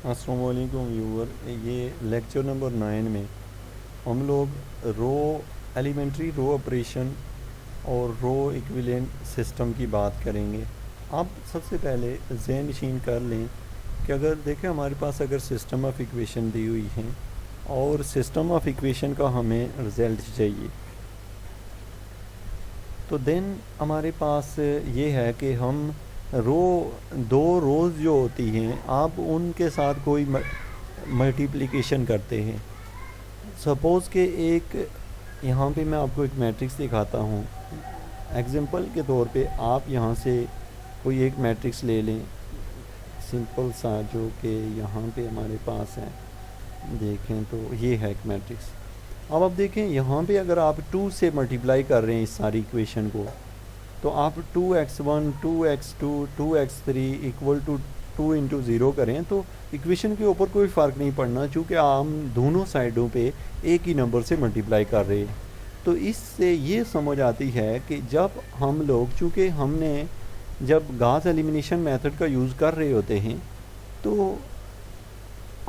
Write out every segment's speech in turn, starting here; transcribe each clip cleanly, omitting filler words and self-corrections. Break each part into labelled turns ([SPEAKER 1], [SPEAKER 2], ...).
[SPEAKER 1] अस्सलाम वालेकुम व्यूअर। ये लेक्चर नंबर 9 में हम लोग रो एलिमेंट्री रो ऑपरेशन और रो इक्विवेलेंट सिस्टम की बात करेंगे। आप सबसे पहले ज़हन नशीन कर लें कि अगर देखें हमारे पास अगर सिस्टम ऑफ इक्वेशन दी हुई है और सिस्टम ऑफ इक्वेशन का हमें रिज़ल्ट चाहिए, तो देन हमारे पास ये है कि हम रो दो रोज़ जो होती हैं आप उनके साथ कोई मल्टीप्लिकेशन करते हैं। सपोज़ कि एक यहाँ पे मैं आपको एक मैट्रिक्स दिखाता हूँ। एग्जांपल के तौर पे आप यहाँ से कोई एक मैट्रिक्स ले लें सिंपल सा, जो कि यहाँ पे हमारे पास है। देखें तो ये है एक मैट्रिक्स। अब आप देखें यहाँ पे अगर आप 2 से मल्टीप्लाई कर रहे हैं इस सारी इक्वेशन को, तो आप 2x1 2x2 2x3 equal to 2 into zero करें तो इक्वेशन के ऊपर कोई फ़र्क नहीं पड़ना, चूँकि हम दोनों साइडों पे एक ही नंबर से मल्टीप्लाई कर रहे हैं। तो इससे ये समझ आती है कि जब हम लोग, चूँकि हमने जब गॉस एलिमिनेशन मेथड का यूज़ कर रहे होते हैं तो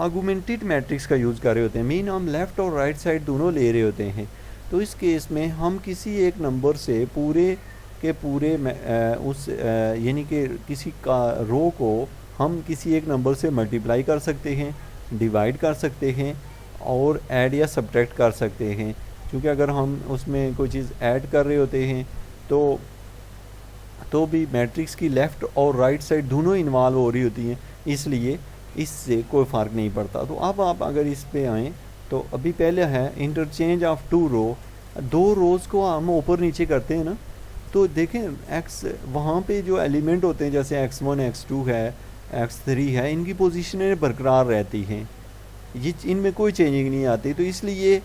[SPEAKER 1] आर्गुमेंटेड मैट्रिक्स का यूज़ कर रहे होते हैं, मीन हम लेफ़्ट और राइट साइड दोनों ले रहे होते हैं। तो इस केस में हम किसी एक नंबर से पूरे के पूरे उस यानी कि किसी का रो को हम किसी एक नंबर से मल्टीप्लाई कर सकते हैं, डिवाइड कर सकते हैं और ऐड या सब्ट्रैक्ट कर सकते हैं। क्योंकि अगर हम उसमें कोई चीज़ ऐड कर रहे होते हैं तो भी मैट्रिक्स की लेफ़्ट और राइट साइड दोनों इन्वॉल्व हो रही होती हैं, इसलिए इससे कोई फ़र्क नहीं पड़ता। तो अब आप अगर इस पे आएँ तो अभी पहले है इंटरचेंज ऑफ टू रो, दो रोज़ को हम ऊपर नीचे करते हैं ना, तो देखें एक्स वहाँ पे जो एलिमेंट होते हैं जैसे x1 x2 है x3 है, इनकी पोजीशनें बरकरार रहती हैं, ये इनमें कोई चेंजिंग नहीं आती। तो इसलिए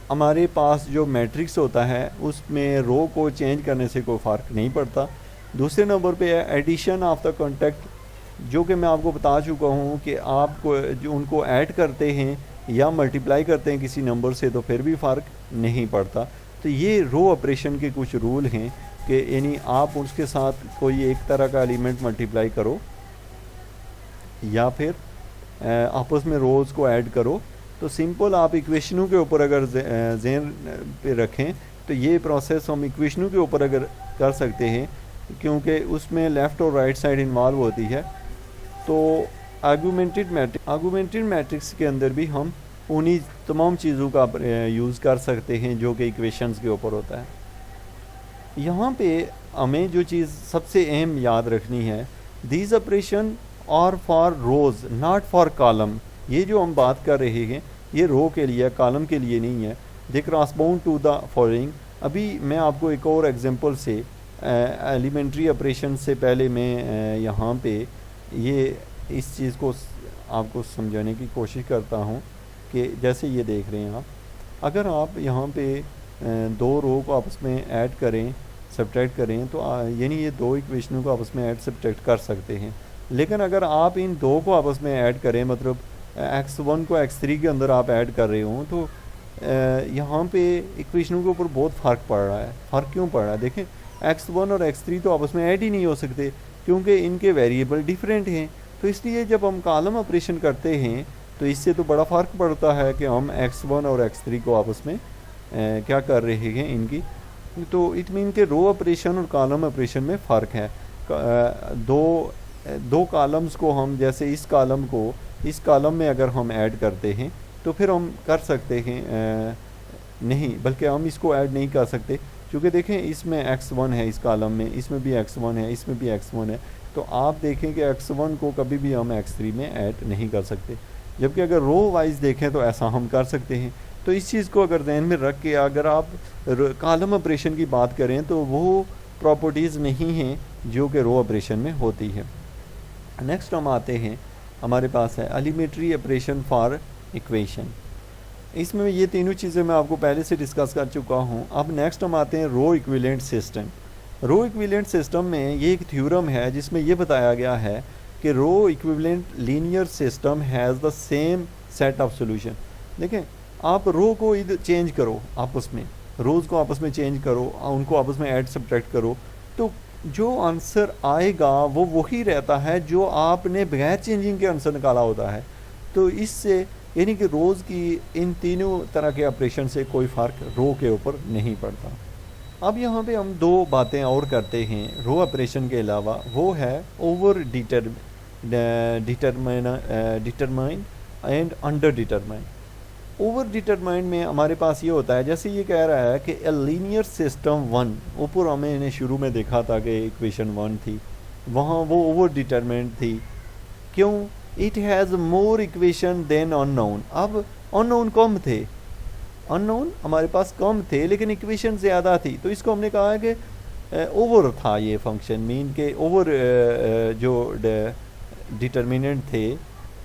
[SPEAKER 1] हमारे पास जो मैट्रिक्स होता है उसमें रो को चेंज करने से कोई फ़र्क नहीं पड़ता। दूसरे नंबर पे है एडिशन ऑफ द कॉन्टेक्ट, जो कि मैं आपको बता चुका हूँ कि आप जो उनको ऐड करते हैं या मल्टीप्लाई करते हैं किसी नंबर से तो फिर भी फ़र्क नहीं पड़ता। तो ये रो ऑपरेशन के कुछ रूल हैं कि यानी आप उसके साथ कोई एक तरह का एलिमेंट मल्टीप्लाई करो या फिर आपस में रोज़ को ऐड करो। तो सिंपल आप इक्वेशनों के ऊपर अगर ज़हन पे रखें तो ये प्रोसेस हम इक्वेशनों के ऊपर अगर कर सकते हैं, क्योंकि उसमें लेफ़्ट और राइट साइड इन्वॉल्व होती है। तो आर्गुमेंटेड मैट्रिक्स के अंदर भी हम उन्हीं तमाम चीज़ों का यूज़ कर सकते हैं जो कि इक्वेशंस के ऊपर होता है। यहाँ पे हमें जो चीज़ सबसे अहम याद रखनी है, these operation are for rows not for column. ये जो हम बात कर रहे हैं ये रो के लिए, कॉलम के लिए नहीं है। दे क्रॉसबाउंड टू द फॉलोइंग। अभी मैं आपको एक और एग्जांपल से एलिमेंट्री ऑपरेशन से पहले मैं यहाँ पे ये इस चीज़ को आपको समझाने की कोशिश करता हूँ कि जैसे ये देख रहे हैं आप, अगर आप यहाँ पे दो रो को आपस में ऐड करें, सब्ट्रैक्ट करें, तो यानी ये दो इक्वेशनों को आपस में ऐड सब्ट्रैक्ट कर सकते हैं। लेकिन अगर आप इन दो को आपस में ऐड करें, मतलब x1 को x3 के अंदर आप ऐड कर रहे हों, तो यहाँ पे इक्वेशनों के ऊपर बहुत फ़र्क पड़ रहा है। फ़र्क क्यों पड़ रहा है? देखें x1 और x3 तो आपस में ऐड ही नहीं हो सकते क्योंकि इनके वेरिएबल डिफरेंट हैं। तो इसलिए जब हम कॉलम ऑपरेशन करते हैं तो इससे तो बड़ा फ़र्क पड़ता है कि हम x1 और x3 को आपस में क्या कर रहे हैं इनकी। तो इट मीन के रो ऑपरेशन और कॉलम ऑपरेशन में फ़र्क है। दो कॉलम्स को हम, जैसे इस कॉलम को इस कॉलम में अगर हम ऐड करते हैं तो फिर हम कर सकते हैं, नहीं बल्कि हम इसको ऐड नहीं कर सकते, क्योंकि देखें इसमें x1 है, इस कॉलम में इसमें भी x1 है, इसमें भी x1 है। तो आप देखें कि x1 को कभी भी हम x3 में ऐड नहीं कर सकते, जबकि अगर रो वाइज देखें तो ऐसा हम कर सकते हैं। तो इस चीज़ को अगर ध्यान में रख के अगर आप कॉलम ऑपरेशन की बात करें तो वो प्रॉपर्टीज़ नहीं हैं जो कि रो ऑपरेशन में होती है। नेक्स्ट हम आते हैं, हमारे पास है एलिमेंट्री ऑपरेशन फॉर इक्वेशन। इसमें ये तीनों चीज़ें मैं आपको पहले से डिस्कस कर चुका हूँ। अब नेक्स्ट हम आते हैं रो इक्विवेलेंट सिस्टम। रो इक्विवेलेंट सिस्टम में ये एक थ्योरम है जिसमें ये बताया गया है कि row equivalent linear system has the same set of solution. देखें आप रो को इधर चेंज करो, आपस में रोज़ को आपस में चेंज करो, उनको आपस में ऐड सब्ट्रैक्ट करो, तो जो आंसर आएगा वो वही रहता है जो आपने बगैर चेंजिंग के आंसर निकाला होता है। तो इससे यानी कि रोज़ की इन तीनों तरह के ऑपरेशन से कोई फ़र्क रो के ऊपर नहीं पड़ता। अब यहाँ पे हम दो बातें और करते हैं रो ऑपरेशन के अलावा, वो है over determine and under determine. Over determine में हमारे पास ये होता है, जैसे ये कह रहा है कि ए लीनियर सिस्टम वन, ऊपर हमने शुरू में देखा था कि इक्वेशन वन थी, वहाँ वो ओवर डिटरमाइंड थी। क्यों? It has more equation than unknown. अब अननोन कम थे, अननोन हमारे पास कम थे लेकिन इक्वेशन ज़्यादा थी, तो इसको हमने कहा है कि ओवर था ये फंक्शन, मीन के ओवर जो डिटर्मिनेंट थे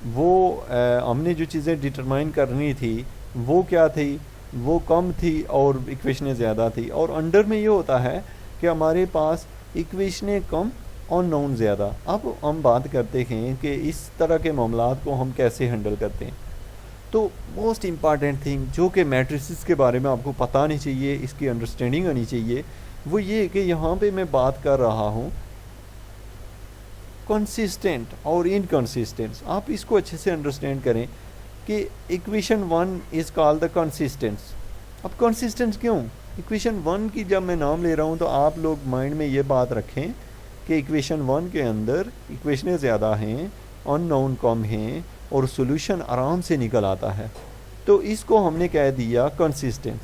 [SPEAKER 1] वो हमने जो चीज़ें डिटरमाइन करनी थी वो क्या थी, वो कम थी और इक्वेशनें ज़्यादा थी। और अंडर में ये होता है कि हमारे पास इक्वेशनें कम और नॉन ज़्यादा। अब हम बात करते हैं कि इस तरह के मामलात को हम कैसे हैंडल करते हैं। तो मोस्ट इम्पॉर्टेंट थिंग जो कि मैट्रिसेस के बारे में आपको पता नहीं चाहिए, इसकी अंडरस्टैंडिंग आनी चाहिए, वो ये कि यहाँ पे मैं बात कर रहा हूँ कंसिस्टेंट और इनकंसिस्टेंट। आप इसको अच्छे से अंडरस्टैंड करें कि equation one is called the consistence. अब कंसिस्टेंस क्यों? इक्वेशन वन की जब मैं नाम ले रहा हूँ तो आप लोग माइंड में ये बात रखें कि इक्वेशन वन के अंदर इक्वेशनें ज़्यादा हैं, अननोन कम हैं और सॉल्यूशन आराम से निकल आता है, तो इसको हमने कह दिया कंसिस्टेंस।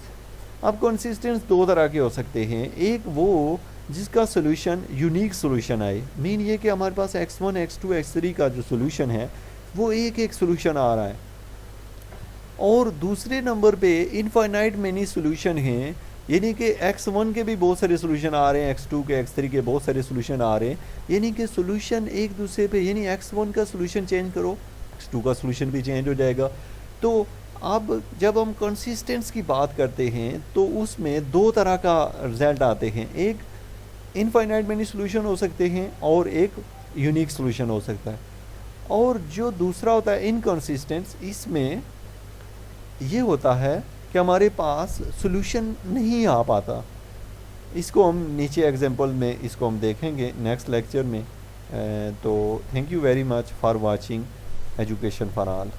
[SPEAKER 1] अब कंसिस्टेंस दो तरह के हो सकते हैं, एक वो जिसका सॉल्यूशन यूनिक सॉल्यूशन आए, मीन ये कि हमारे पास x1 x2 x3 का जो सॉल्यूशन है वो एक सॉल्यूशन आ रहा है, और दूसरे नंबर पे इनफाइनाइट मेनी सॉल्यूशन हैं, यानी कि x1 के भी बहुत सारे सॉल्यूशन आ रहे हैं, x2 के x3 के बहुत सारे सॉल्यूशन आ रहे हैं, यानी कि सॉल्यूशन एक दूसरे पे, यानी x1 का सॉल्यूशन चेंज करो x2 का सॉल्यूशन भी चेंज हो जाएगा। तो अब जब हम कंसिस्टेंस की बात करते हैं तो उसमें दो तरह का रिजल्ट आते हैं, एक इनफाइनाइट मेनी सॉल्यूशन हो सकते हैं और एक यूनिक सॉल्यूशन हो सकता है। और जो दूसरा होता है इनकंसिस्टेंस, इसमें ये होता है कि हमारे पास सॉल्यूशन नहीं आ पाता। इसको हम नीचे एग्जांपल में इसको हम देखेंगे नेक्स्ट लेक्चर में। तो thank you very much for watching education for all.